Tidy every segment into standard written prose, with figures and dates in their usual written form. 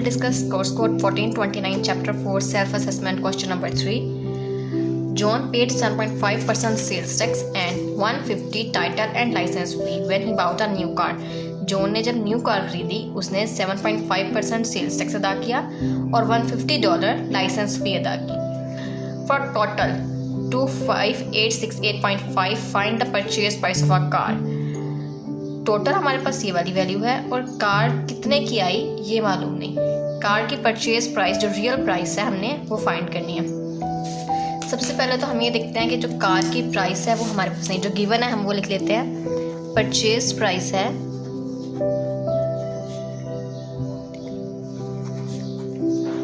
will discuss course code 1429 chapter 4 self-assessment question number 3. John paid 7.5% sales tax and 150 title and license fee when he bought a new car. John ने जब new car खरीदी उसने 7.5% sales tax अदा किया और $150 licence फी अदा की. For total 25868.5 find the purchase price of a car. Total हमारे पास ये वाली वैल्यू है और कार कितने की आई ये मालूम नहीं. कार की परचेज प्राइस जो रियल प्राइस है हमने वो फाइंड करनी है. सबसे पहले तो हम ये देखते हैं कि जो कार की प्राइस है वो हमारे पास नहीं, जो गिवन है हम वो लिख लेते हैं. परचेज प्राइस है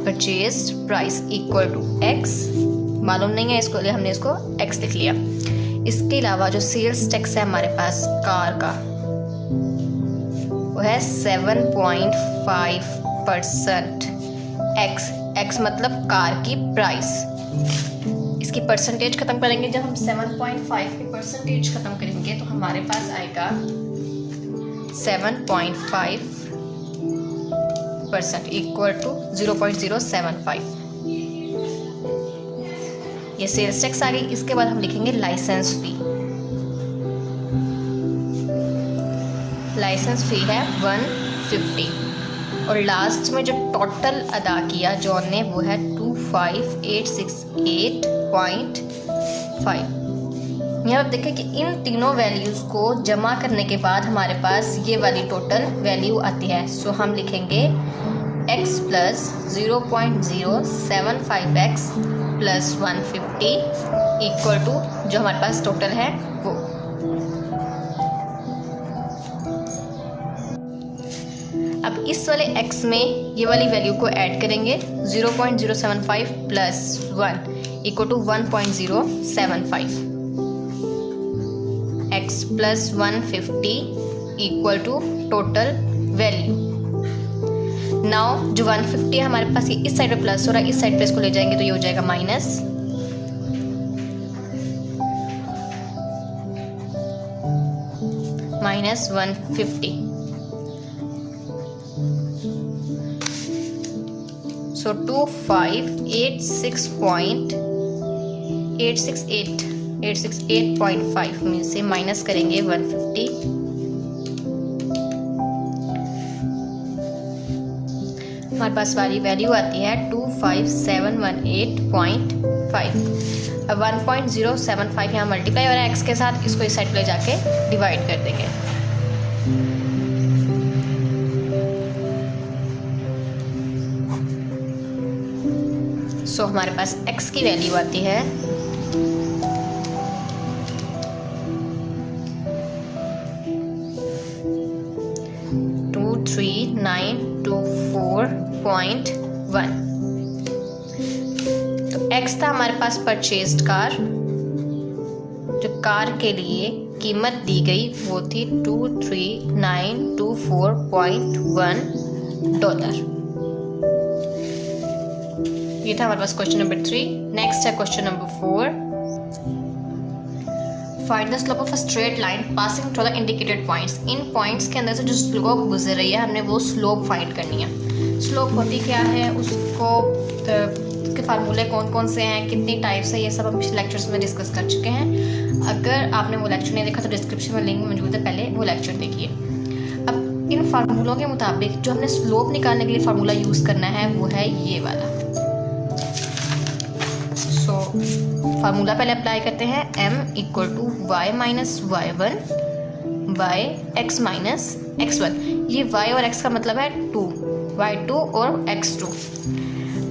purchase price equal to x. मालूम नहीं है इसको लिए हमने इसको x लिख लिया. इसके अलावा जो सेल्स टैक्स है हमारे पास कार का वो है 7.5%. x मतलब कार की प्राइस. इसकी परसेंटेज खत्म करेंगे. जब हम 7.5 की परसेंटेज खत्म करेंगे तो हमारे पास आएगा 7.5% इक्वल टू 0.075. ये सेल्स टैक्स आ गई. इसके बाद हम लिखेंगे लाइसेंस फी. लाइसेंस फी है 150 और लास्ट में जो टोटल अदा किया जॉन ने वो है 25868.5. यहाँ पर देखें कि इन तीनों वैल्यूज़ को जमा करने के बाद हमारे पास ये वाली टोटल वैल्यू आती है. सो हम लिखेंगे x plus 0.075x plus 150 equal to जो हमारे पास टोटल है वो. अब इस वाले x में ये वाली वैल्यू को ऐड करेंगे. 0.075 plus 1 equal to 1.075. x plus 150 equal to total value. Now जो 150 है हमारे पास ये इस साइड पे प्लस हो रहा है, इस साइड पे इसको ले जाएंगे तो ये हो जाएगा माइनस. माइनस 150. सो 25868.5 में से माइनस करेंगे 150. हमारे पास वाली वैल्यू आती है 25718.5. अब 1.075 यहाँ मल्टीप्लाई हो रहा है x के साथ, इसको इस साइड पे ले जाके डिवाइड कर देंगे. सो हमारे पास x की वैल्यू आती है 23924.1. तो x था हमारे पास परचेज्ड कार. जो कार के लिए कीमत दी गई वो थी $23924.1. ये था हमारे पास क्वेश्चन नंबर 3. नेक्स्ट है question number 4. Find the slope of a straight line passing through the indicated points. In points के अंदर से जो स्लोप गुजर रही है हमने वो स्लोप फाइंड करनी है. स्लोप होती क्या है, उसको उसके फार्मूले कौन कौन से हैं, कितनी टाइप्स है, ये सब हम पिछले लेक्चर्स में डिस्कस कर चुके हैं. अगर आपने वो लेक्चर नहीं देखा तो डिस्क्रिप्शन में लिंक मौजूद है, पहले वो लेक्चर देखिए. अब इन फार्मूलों के मुताबिक जो हमने स्लोप निकालने के लिए फार्मूला यूज़ करना है वो है ये वाला. फार्मूला पहले अप्लाई करते हैं. m equal to y minus y1 by x minus x1. ये y और x का मतलब है 2, y2 और x2.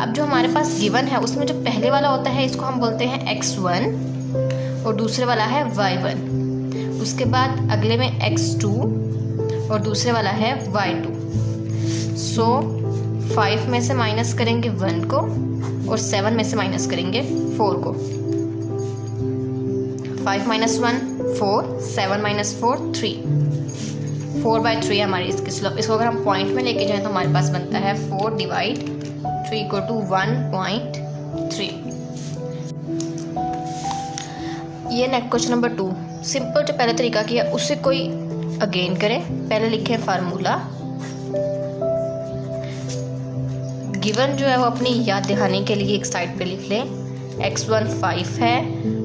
अब जो हमारे पास गिवन है उसमें जो पहले वाला होता है इसको हम बोलते हैं x1 और दूसरे वाला है y1. उसके बाद अगले में x2 और दूसरे वाला है y2. सो 5 में से माइनस करेंगे 1 को और 7 में से माइनस करेंगे 4 को. 5 माइनस 1 4, 7 माइनस 4 3. 4/3 हमारी इसकी स्लोप. इसको अगर हम पॉइंट में लेके जाएं तो हमारे पास बनता है 4 डिवाइड 3 इक्वल टू 1.3. ये नेक्स्ट क्वेश्चन नंबर 2. सिंपल जो पहले तरीका किया उससे कोई अगेन करें. पहले लिखें फार्मूला गिवन जो है वो अपनी याद दिलाने के लिए एक साइड पे लिख लें। x1 5 है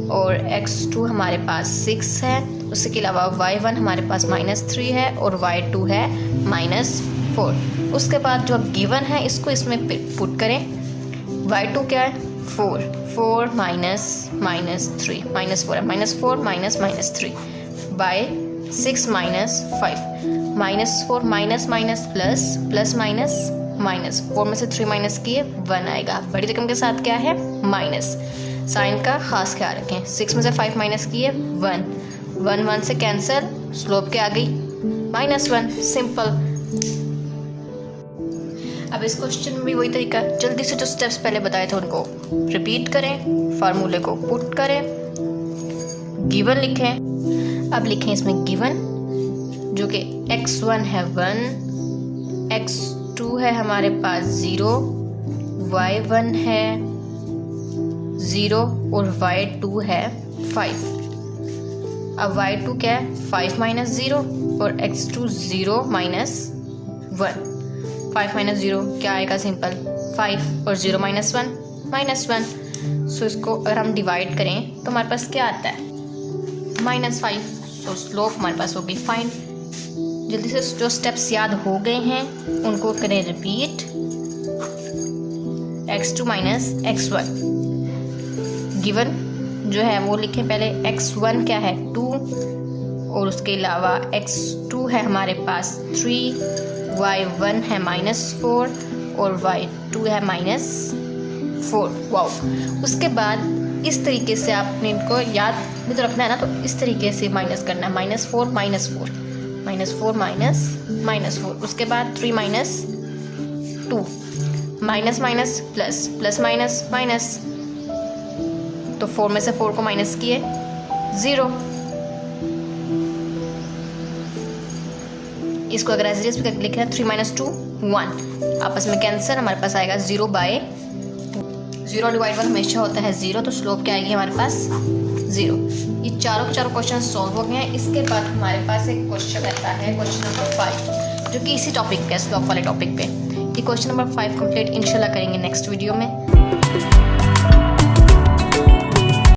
और x2 हमारे पास 6 है। उसके अलावा y1 हमारे पास -3 है और y2 है -4। उसके बाद जो गिवन है इसको इसमें पुट करें। y2 क्या है 4 माइनस -3 -4 है, -4 -3 बाय 6 -5 -4 माइनस प्लस माइनस 4 में से 3 माइनस किए 1 आएगा। बड़ी रकम के साथ क्या है माइनस। साइन का खास ख्याल रखें। 6 में से 5 माइनस किए 1 से कैंसिल, स्लोप क्या आ गई -1। सिंपल। अब इस क्वेश्चन में भी वही तरीका, जल्दी से जो स्टेप्स पहले बताए थे उनको रिपीट करें, फार्मूले को पुट करें, गिवन लिखें। अब लिखें इसमें गिवन जो कि x1 है 1, x2 है हमारे पास 0, y1 है 0 और y2 है 5। अब y2 क्या है 5 - 0 और x2 0 - 1। 5 - 0 क्या आएगा सिंपल 5 और 0 - 1 सो इसको अगर हम डिवाइड करें तो हमारे पास क्या आता है -5। सो स्लोप हमारे पास होगी फाइंड। जल्दी से जो स्टेप्स याद हो गए हैं उनको करें रिपीट। x2 - x1 गिवन जो है वो लिखें पहले। x1 क्या है 2 और उसके अलावा x2 है हमारे पास 3, y1 है -4 और y2 है -4। वाओ। उसके बाद इस तरीके से आपने इनको याद में तो रखना है ना, तो इस तरीके से माइनस करना है -4 -4 उसके बाद 3 - 2 माइनस प्लस माइनस तो 4 में से 4 को माइनस किए 0। इसको अगर एज इट इज लिखे 3 - 2 1 आपस में कैंसर, हमारे पास आएगा 0/0 डिवाइड 1 हमेशा होता है 0, तो स्लोप क्या आएगी हमारे पास 0। ये चारों के चारों क्वेश्चन सॉल्व हो गए हैं। इसके बाद हमारे पास एक क्वेश्चन रहता है क्वेश्चन नंबर 5 जो कि इसी टॉपिक पे, स्लोप वाले टॉपिक पे। ये क्वेश्चन नंबर 5 कंप्लीट इंशाल्लाह करेंगे नेक्स्ट वीडियो में।